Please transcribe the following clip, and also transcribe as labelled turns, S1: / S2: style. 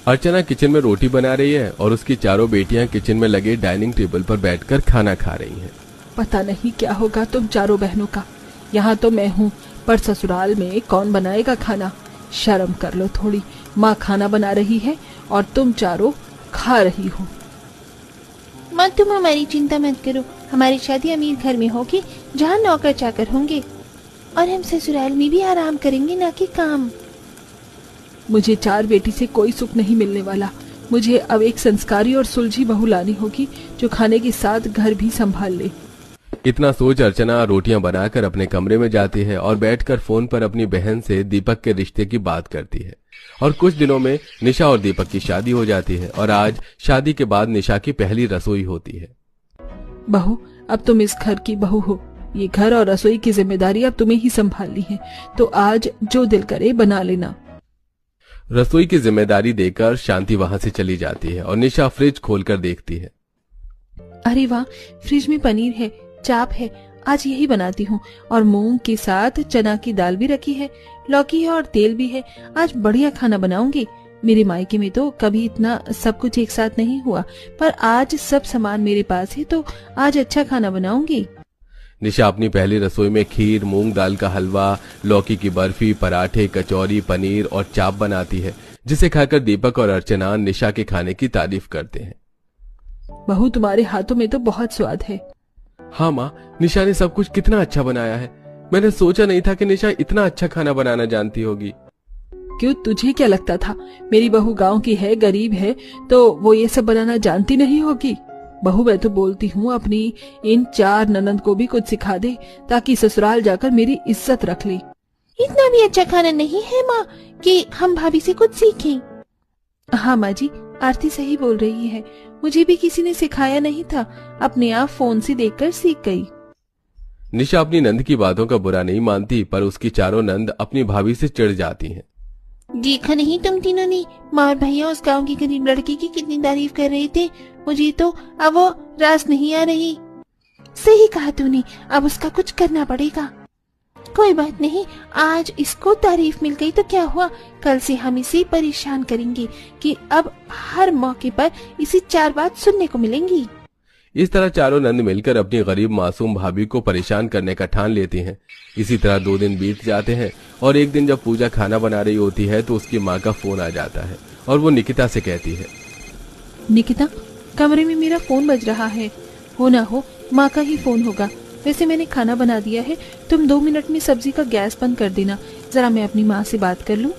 S1: अर्चना kitchen में रोटी बना रही है और उसकी चारों बेटियां किचन में लगे डाइनिंग टेबल पर बैठकर खाना खा रही हैं।
S2: पता नहीं क्या होगा तुम चारों बहनों का। यहाँ तो मैं हूँ, पर ससुराल में कौन बनाएगा खाना। शर्म कर लो थोड़ी। माँ खाना बना रही है और तुम चारों खा रही हो।
S3: माँ तुम हमारी चिंता मत करो, हमारी शादी अमीर घर में होगी जहाँ नौकर चाकर होंगे, और हम ससुराल में भी आराम करेंगे, ना कि काम।
S2: मुझे 4 बेटी से कोई सुख नहीं मिलने वाला। मुझे अब एक संस्कारी और सुलझी बहू लानी होगी जो खाने के साथ घर भी संभाल ले।
S1: इतना सोच अर्चना रोटियां बनाकर अपने कमरे में जाती है और बैठकर फोन पर अपनी बहन से दीपक के रिश्ते की बात करती है। और कुछ दिनों में निशा और दीपक की शादी हो जाती है और आज शादी के बाद निशा की पहली रसोई होती है।
S2: बहू, अब तुम इस घर की बहू हो। ये घर और रसोई की जिम्मेदारी अब तुम्हें ही संभालनी है, तो आज जो दिल करे बना लेना।
S1: रसोई की जिम्मेदारी देकर शांति वहां से चली जाती है और निशा फ्रिज खोलकर देखती है।
S2: अरे वाह, फ्रिज में पनीर है, चाप है, आज यही बनाती हूँ। और मूंग के साथ चना की दाल भी रखी है, लौकी है और तेल भी है। आज बढ़िया खाना बनाऊंगी। मेरे मायके में तो कभी इतना सब कुछ एक साथ नहीं हुआ, पर आज सब सामान मेरे पास है, तो आज अच्छा खाना बनाऊंगी।
S1: निशा अपनी पहली रसोई में खीर, मूंग दाल का हलवा, लौकी की बर्फी, पराठे, कचौरी, पनीर और चाप बनाती है, जिसे खाकर दीपक और अर्चना निशा के खाने की तारीफ करते हैं।
S2: बहू, तुम्हारे हाथों में तो बहुत स्वाद है।
S1: हाँ माँ, निशा ने सब कुछ कितना अच्छा बनाया है। मैंने सोचा नहीं था कि निशा इतना अच्छा खाना बनाना जानती होगी।
S2: क्यों, तुझे क्या लगता था मेरी बहू गांव की है, गरीब है, तो वो ये सब बनाना जानती नहीं होगी? बहू, मैं तो बोलती हूँ अपनी इन 4 ननद को भी कुछ सिखा दे, ताकि ससुराल जाकर मेरी इज्जत रख ले।
S3: इतना भी अच्छा खाना नहीं है माँ कि हम भाभी से कुछ सीखें।
S2: हाँ माँ जी, आरती सही बोल रही है। मुझे भी किसी ने सिखाया नहीं था, अपने आप फोन से देखकर सीख गई।
S1: निशा अपनी नंद की बातों का बुरा नहीं मानती, पर उसकी चारों नंद अपनी भाभी से चिढ़ जाती हैं।
S3: देखा नहीं तुम तीनों ने, माँ और भैया उस गांव की गरीब लड़की की कितनी तारीफ कर रहे थे। मुझे तो अब वो रास नहीं आ रही। सही कहा तूने, अब उसका कुछ करना पड़ेगा। कोई बात नहीं, आज इसको तारीफ मिल गई तो क्या हुआ, कल से हम इसे परेशान करेंगे कि अब हर मौके पर इसी 4 बात सुनने को मिलेंगी।
S1: इस तरह चारों नंद मिलकर अपनी गरीब मासूम भाभी को परेशान करने का ठान लेती हैं। इसी तरह 2 दिन बीत जाते हैं और एक दिन जब पूजा खाना बना रही होती है तो उसकी माँ का फोन आ जाता है और वो निकिता से कहती है,
S2: निकिता, कमरे में मेरा फोन बज रहा है। हो ना हो माँ का ही फोन होगा। वैसे मैंने खाना बना दिया है, तुम 2 मिनट में सब्जी का गैस बंद कर देना, जरा मैं अपनी माँ से बात कर लूँ।